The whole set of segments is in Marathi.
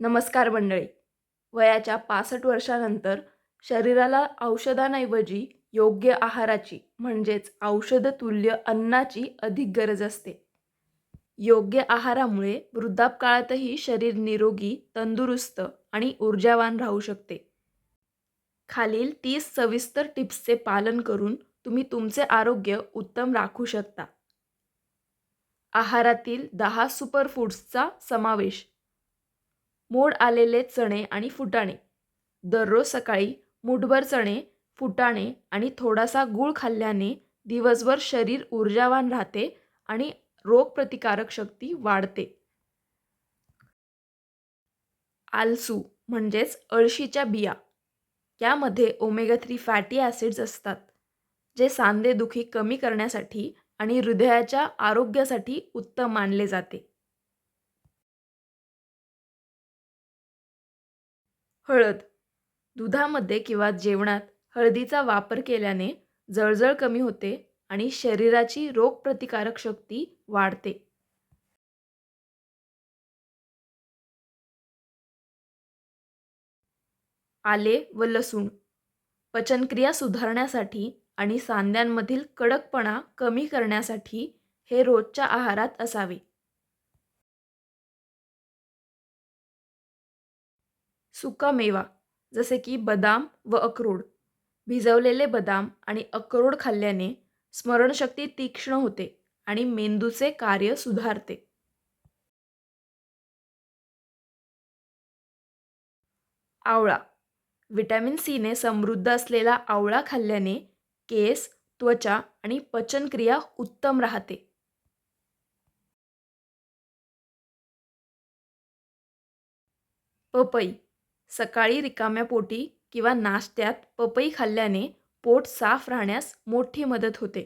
नमस्कार मंडळी. वयाच्या 65 वर्षानंतर शरीराला औषधांऐवजी योग्य आहाराची म्हणजेच औषधतुल्य अन्नाची अधिक गरज असते. योग्य आहारामुळे वृद्धापकाळातही शरीर निरोगी, तंदुरुस्त आणि ऊर्जावान राहू शकते. खालील 30 सविस्तर टिप्सचे पालन करून तुम्ही तुमचे आरोग्य उत्तम राखू शकता. आहारातील 10 सुपरफूड्सचा समावेश. मोड आलेले चणे आणि फुटाणे. दररोज सकाळी मूठभर चणे, फुटाणे आणि थोडासा गूळ खाल्ल्याने दिवसभर शरीर ऊर्जावान राहते आणि रोगप्रतिकारक शक्ती वाढते. आलसू म्हणजेच अळशीच्या बिया. यामध्ये ओमेगा 3 फॅटी ॲसिड्स असतात, जे सांधेदुखी कमी करण्यासाठी आणि हृदयाच्या आरोग्यासाठी उत्तम मानले जाते. हळद. दुधामध्ये किंवा जेवणात हळदीचा वापर केल्याने जळजळ कमी होते आणि शरीराची रोगप्रतिकारक शक्ती वाढते. आले व लसूण. पचनक्रिया सुधारण्यासाठी आणि सांध्यांमधील कडकपणा कमी करण्यासाठी हे रोजच्या आहारात असावे. सुका मेवा जसे की बदाम व अक्रोड. भिजवलेले बदाम आणि अक्रोड खाल्ल्याने स्मरणशक्ती तीक्ष्ण होते आणि मेंदूचे कार्य सुधारते. आवळा. व्हिटॅमिन सीने समृद्ध असलेला आवळा खाल्ल्याने केस, त्वचा आणि पचनक्रिया उत्तम राहते. पपई. सकाळी रिकाम्या पोटी किंवा नाश्त्यात पपई खाल्ल्याने पोट साफ राहण्यास मोठी मदत होते.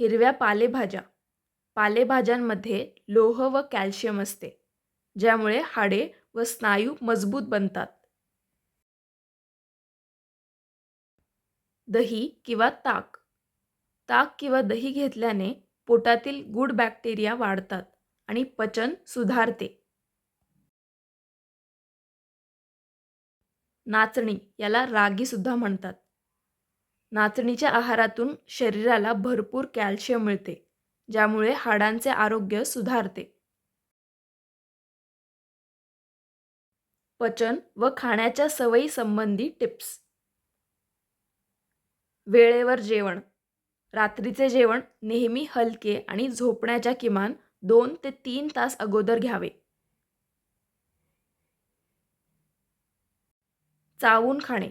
हिरव्या पालेभाज्या. पालेभाज्यांमध्ये लोह व कॅल्शियम असते, ज्यामुळे हाडे व स्नायू मजबूत बनतात. दही किंवा ताक. ताक किंवा दही घेतल्याने पोटातील गुड बॅक्टेरिया वाढतात आणि पचन सुधारते. नाचणी याला रागी सुद्धा म्हणतात. नाचणीच्या आहारातून शरीराला भरपूर कॅल्शियम मिळते, ज्यामुळे हाडांचे आरोग्य सुधारते. पचन व खाण्याच्या सवयी संबंधी टिप्स. वेळेवर जेवण. रात्रीचे जेवण नेहमी हलके आणि झोपण्याच्या किमान 2 ते 3 तास अगोदर घ्यावे. चावून खाणे.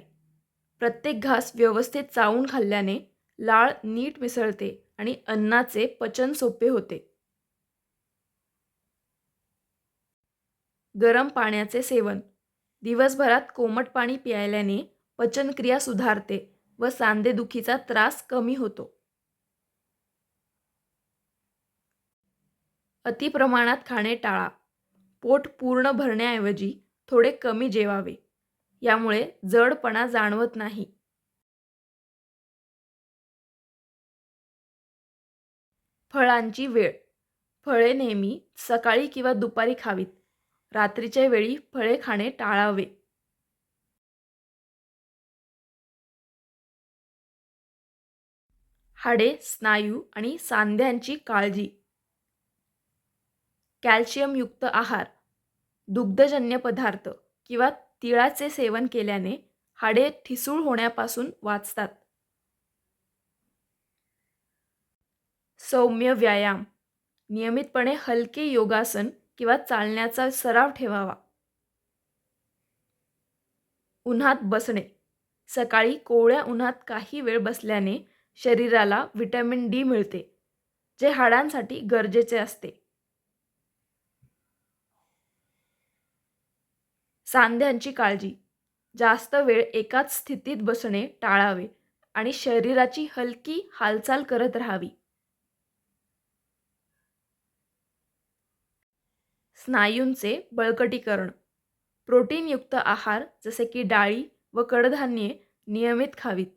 प्रत्येक घास व्यवस्थित चावून खाल्ल्याने लाळ नीट मिसळते आणि अन्नाचे पचन सोपे होते. गरम पाण्याचे सेवन. दिवसभरात कोमट पाणी प्यायल्याने पचनक्रिया सुधारते व सांधेदुखीचा त्रास कमी होतो. अतिप्रमाणात खाणे टाळा. पोट पूर्ण भरण्याऐवजी थोडे कमी जेवावे. यामुळे जडपणा जाणवत नाही. फळांची वेळ. फळे नेहमी सकाळी किंवा दुपारी खावीत. रात्रीच्या वेळी फळे खाणे टाळावे. हाडे, स्नायू आणि सांध्यांची काळजी. कॅल्शियमयुक्त आहार. दुग्धजन्य पदार्थ किंवा तिळाचे सेवन केल्याने हाडे ठिसूळ होण्यापासून वाचतात. सौम्य व्यायाम. नियमितपणे हलके योगासन किंवा चालण्याचा सराव ठेवावा. उन्हात बसणे. सकाळी कोवळ्या उन्हात काही वेळ बसल्याने शरीराला व्हिटॅमिन डी मिळते, जे हाडांसाठी गरजेचे असते. सांध्यांची काळजी. जास्त वेळ एकाच स्थितीत बसणे टाळावे आणि शरीराची हलकी हालचाल करत राहावी. स्नायूंचे बळकटीकरण. प्रोटीनयुक्त आहार जसे की डाळी व कडधान्ये नियमित खावीत.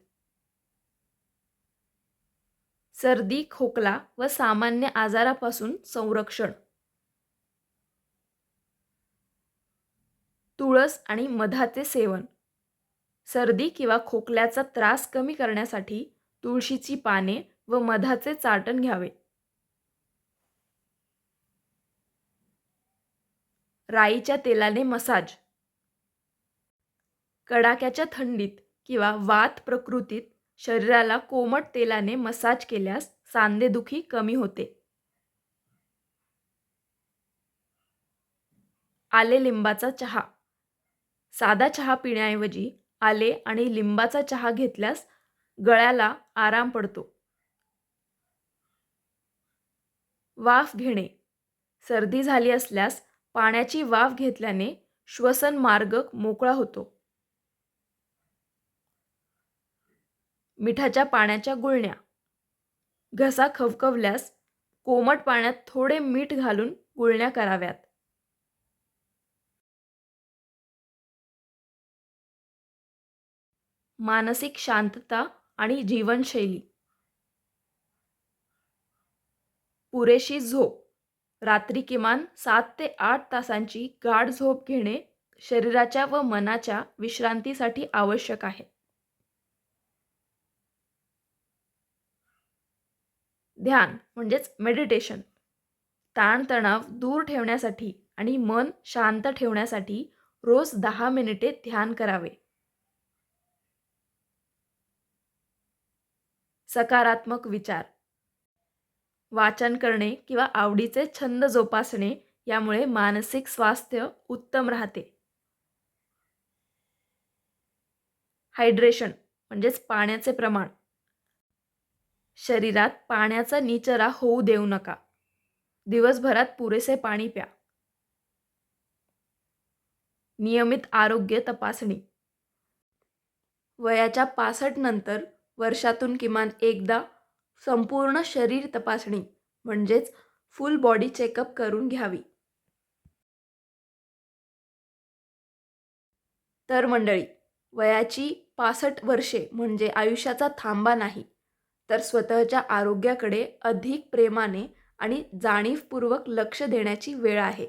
सर्दी, खोकला व सामान्य आजारापासून संरक्षण. तुळस आणि मधाचे सेवन. सर्दी किंवा खोकल्याचा त्रास कमी करण्यासाठी तुळशीची पाने व मधाचे चाटण घ्यावे. राईच्या तेलाने मसाज. कडाक्याच्या थंडीत किंवा वात प्रकृतीत शरीराला कोमट तेलाने मसाज केल्यास सांधेदुखी कमी होते. आले लिंबाचा चहा. साधा चहा पिण्याऐवजी आले आणि लिंबाचा चहा घेतल्यास गळ्याला आराम पडतो. वाफ घेणे. सर्दी झाली असल्यास पाण्याची वाफ घेतल्याने श्वसन मार्ग मोकळा होतो. मिठाच्या पाण्याच्या गुळण्या. घसा खवखवल्यास कोमट पाण्यात थोडे मीठ घालून गुळण्या कराव्यात. मानसिक शांतता आणि जीवनशैली. पुरेशी झोप. रात्री किमान 7 ते 8 तासांची गाढ झोप घेणे शरीराच्या व मनाच्या विश्रांतीसाठी आवश्यक आहे. ध्यान म्हणजेच मेडिटेशन. ताणतणाव दूर ठेवण्यासाठी आणि मन शांत ठेवण्यासाठी रोज 10 मिनिटे ध्यान करावे. सकारात्मक विचार. वाचन करणे किंवा आवडीचे छंद जोपासणे यामुळे मानसिक स्वास्थ्य उत्तम राहते. हायड्रेशन म्हणजेच पाण्याचे प्रमाण. शरीरात पाण्याचा निचरा होऊ देऊ नका. दिवसभरात पुरेसे पाणी प्या. नियमित आरोग्य तपासणी. वयाच्या 65 नंतर वर्षातून किमान एकदा संपूर्ण शरीर तपासणी म्हणजेच फुल बॉडी चेकअप करून घ्यावी. तर मंडळी, वयाची 65 वर्षे म्हणजे आयुष्याचा थांबा नाही, तर स्वतःच्या आरोग्याकडे अधिक प्रेमाने आणि जाणीवपूर्वक लक्ष देण्याची वेळ आहे.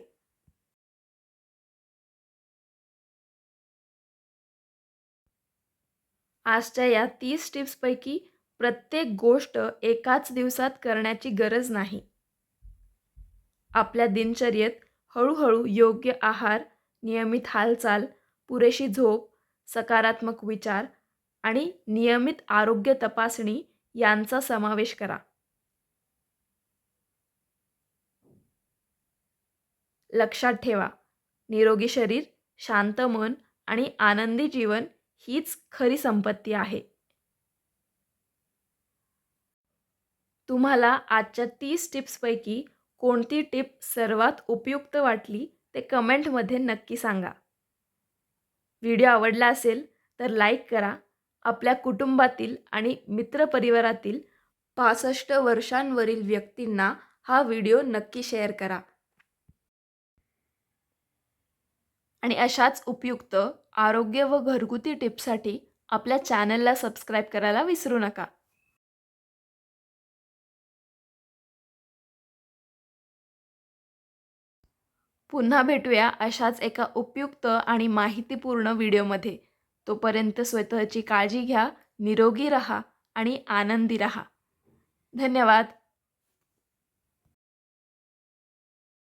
आजच्या या 30 टिप्सपैकी प्रत्येक गोष्ट एकाच दिवसात करण्याची गरज नाही. आपल्या दिनचर्येत हळूहळू योग्य आहार, नियमित हालचाल, पुरेशी झोप, सकारात्मक विचार आणि नियमित आरोग्य तपासणी यांचा समावेश करा. लक्षात ठेवा, निरोगी शरीर, शांत मन आणि आनंदी जीवन हीच खरी संपत्ती आहे. तुम्हाला आजच्या 30 टिप्सपैकी कोणती टिप सर्वात उपयुक्त वाटली ते कमेंटमध्ये नक्की सांगा. व्हिडिओ आवडला असेल तर लाईक करा. आपल्या कुटुंबातील आणि मित्रपरिवारातील 65 वर्षांवरील व्यक्तींना हा व्हिडिओ नक्की शेअर करा. आणि अशाच उपयुक्त आरोग्य व घरगुती टिप्ससाठी आपल्या चॅनलला सबस्क्राईब करायला विसरू नका. पुन्हा भेटूया अशाच एका उपयुक्त आणि माहितीपूर्ण व्हिडिओमध्ये. तोपर्यंत स्वतःची काळजी घ्या, निरोगी राहा आणि आनंदी राहा. धन्यवाद.